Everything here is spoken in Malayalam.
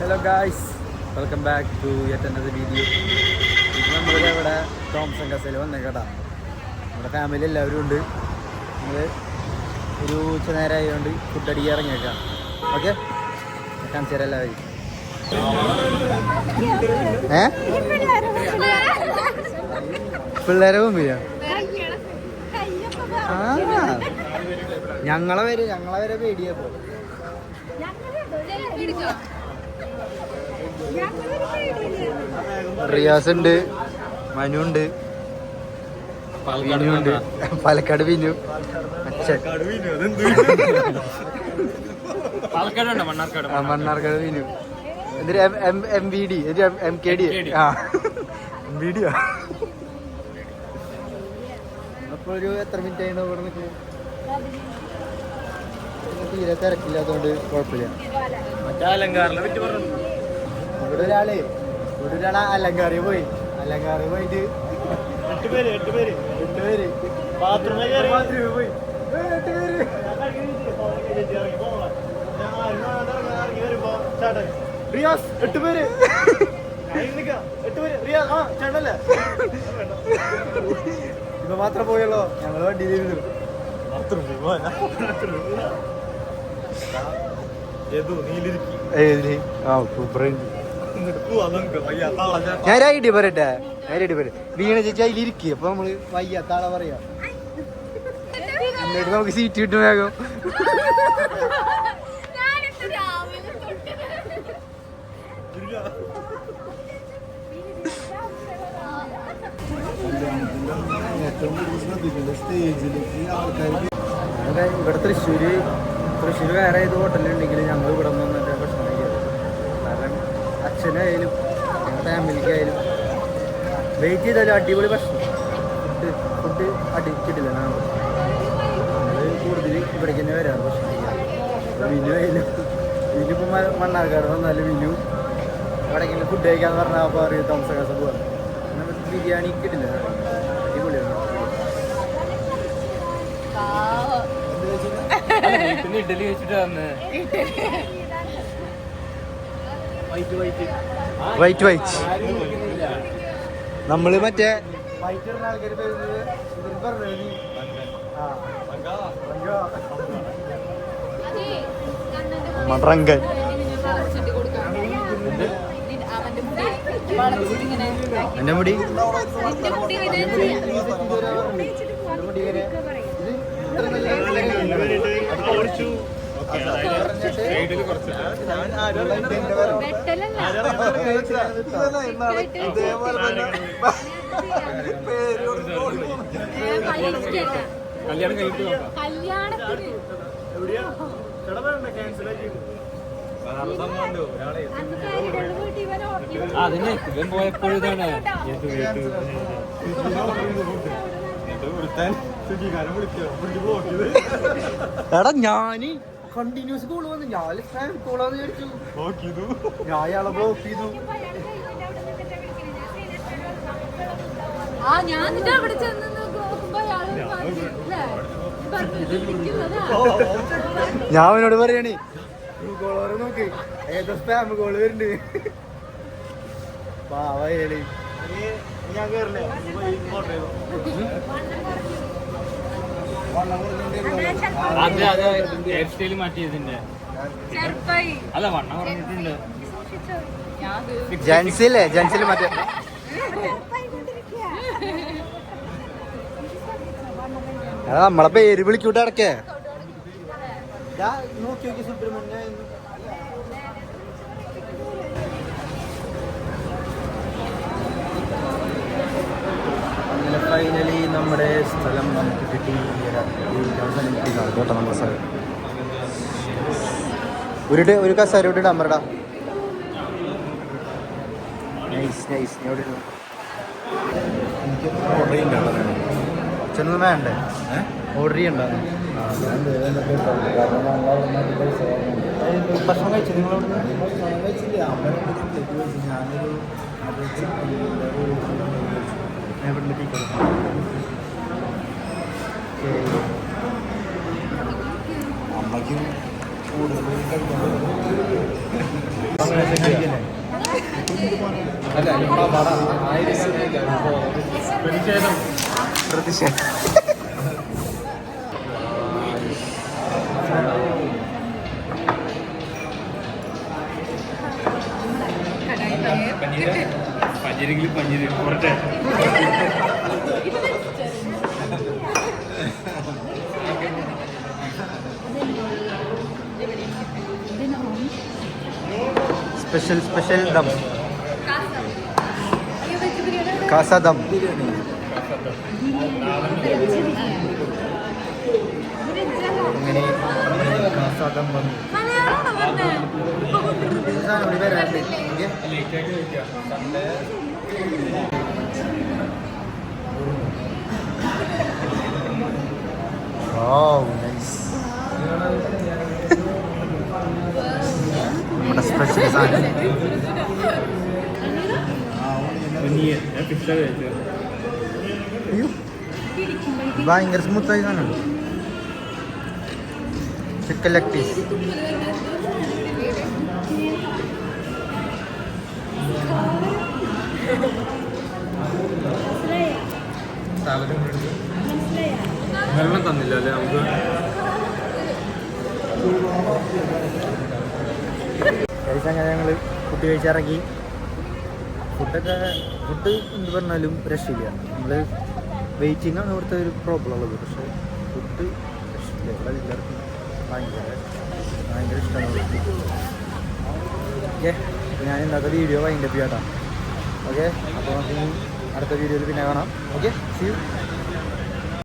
Hello guys, welcome back to yet another video. നമ്മളിവിടെ ഇവിടെ തോംസൺ കസേല വന്നേക്കട്ടാ. നമ്മുടെ ഫാമിലി എല്ലാവരും ഉണ്ട്. നമ്മൾ ഒരു ഉച്ച നേരം ആയതുകൊണ്ട് ഫുഡ് അടിക്കാൻ ഇറങ്ങിയേക്കാം. ഓക്കെ, കാണിച്ചു തരാം എല്ലാവരും. പിള്ളേരെ മുമ്പില്ല ഞങ്ങളെ വരെ പേടിയപ്പോ. റിയാസ് ഉണ്ട്, മനു ഉണ്ട്, ഉണ്ട്, പാലക്കാട് വിനു, അച്ഛൻ മണ്ണാർക്കാട് വിനു, എന്തൊരു MVD MKD MVD. അപ്പൊ ഒരു എത്ര മിനിറ്റ് ആയിട്ടോ ഇവിടെ നിൽക്കും? തീരെ തിരക്കില്ലാത്തതുകൊണ്ട് കുഴപ്പമില്ല. മറ്റേ അലങ്കാറിനെ പറ്റി പറഞ്ഞു. ഇവിടെ ഒരാള് അലങ്കാറി പോയിട്ട് 8 പേര് ബാത്റൂമിൽ പോയി. 8 പേര് റിയാസ് 8 പേര് റിയാസ് ചേട്ടല്ലേ ഇപ്പൊ മാത്രം പോയല്ലോ. ഞങ്ങള് വണ്ടിയിലിരുന്നു. ഞാൻ ഐഡിയ പറയട്ടെ, വീണ ചേച്ചി അതിലിരിക്കുക. അപ്പൊ നമ്മള് വയ്യാത്താളെ പറയാ, എന്നിട്ട് നമുക്ക് സീറ്റ് കിട്ടും വേഗം. ഇവിടെ തൃശ്ശൂര് വേറെ ഏത് ഹോട്ടലുണ്ടെങ്കിൽ ഞങ്ങൾ ഇവിടെ നിന്ന് ഭക്ഷണം കഴിക്കാറ്. കാരണം അച്ഛനായാലും ഞങ്ങളുടെ ഫാമിലിക്കായാലും വെയിറ്റ് ചെയ്താലും അടിപൊളി ഭക്ഷണം. ഫുഡ് അടിച്ചിട്ടില്ല. ഞങ്ങൾ കൂടുതൽ ഇവിടേക്ക് തന്നെ വരാറ് ഭക്ഷണം കഴിക്കാൻ. വിനുപ്പം മണ്ണാർക്കാട് വന്നാലും വിനു എവിടെയെങ്കിലും ഫുഡ് കഴിക്കാന്ന് പറഞ്ഞാൽ അപ്പോൾ അറിയാം തോംസൺ കസേല പോകാൻ. നമുക്ക് ബിരിയാണി കിട്ടില്ല, അടിപൊളിയാണ്. ഇഡലി വെച്ചിട്ട് വന്ന് വൈറ്റ് നമ്മള് മറ്റേ മടറങ്കൻ എന്റെ മുടി അതിന് ഇവൻ പോയപ്പോഴാണ് എടാ ഞാന് കണ്ടിന്യൂസ് കോള് വന്നു. ഞാൻ കോളാന്ന് വിചാരിച്ചു. ഞാൻ അയാളെ ബ്ലോക്ക് ചെയ്തു. ഞാൻ അവനോട് പറയണേ കോളറ് നോക്ക്, ഏതോ സ്പാം കോള് വരുന്നുണ്ട്. പാവയല്ലേ ഞാൻ കേറില്ലേ അല്ല വണ്ണം പറഞ്ഞിട്ടുണ്ട്. ജെൻസില് മറ്റേ നമ്മളെ പേര് വിളിക്കൂട്ട് അടക്കേ നോക്കി നോക്കി സുബ്രഹ്മണ്യ. ഫൈനലി നമ്മുടെ സ്ഥലം നമുക്ക് കിട്ടി. കേട്ടോ നമ്മുടെ സ്ഥലം ഒരു കസേര വിട്ടിട്ട് അമ്മടാ. നൈസ്. എവിടെ ഓർഡർ ചെയ്യണ്ടോ? ചെന്ന് വേണ്ടേ? ഓർഡർ ചെയ്യണ്ടോ? ഭക്ഷണം കഴിച്ചു നിങ്ങളോട്? കഴിച്ചില്ല. ഞാനൊരു അമ്മയ്ക്കും പ്രതിഷേധം പഞ്ഞിരെങ്കിലും പഞ്ഞിര് പോരട്ടെ. സ്പെഷ്യൽ ദം കാസ ദം അങ്ങനെ കാസ ദം വന്നു. നമ്മുടെ സ്പെഷ്യൽ സാധനം ഭയങ്കര സ്മൂത്തായി കാണുന്നുണ്ട്. ചിക്കൻ ലെഗ് പീസ് വെള്ളം തന്നില്ല അല്ലേ നമുക്ക്? കഴിച്ചങ്ങനെ ഞങ്ങൾ ഫുഡ് കഴിച്ചിറങ്ങി. ഫുഡ് എന്ത് പറഞ്ഞാലും രക്ഷയില്ല. നമ്മൾ വെയിറ്റിംഗ് ആണ് ഇവിടുത്തെ ഒരു പ്രോബ്ലം ഉള്ളത്. പക്ഷേ ഫുഡ് രക്ഷയില്ല. ഇവിടെ എല്ലാവർക്കും ഭയങ്കര ഇഷ്ടമാണ്. ഓക്കെ, അപ്പോൾ ഞാൻ ഇന്നത്തെ വീഡിയോ വൈൻഡപ്പ് ചെയ്യാം. ഓക്കെ, അപ്പോൾ നമുക്ക് അടുത്ത വീഡിയോയിൽ പിന്നെ കാണാം. Okay, see U.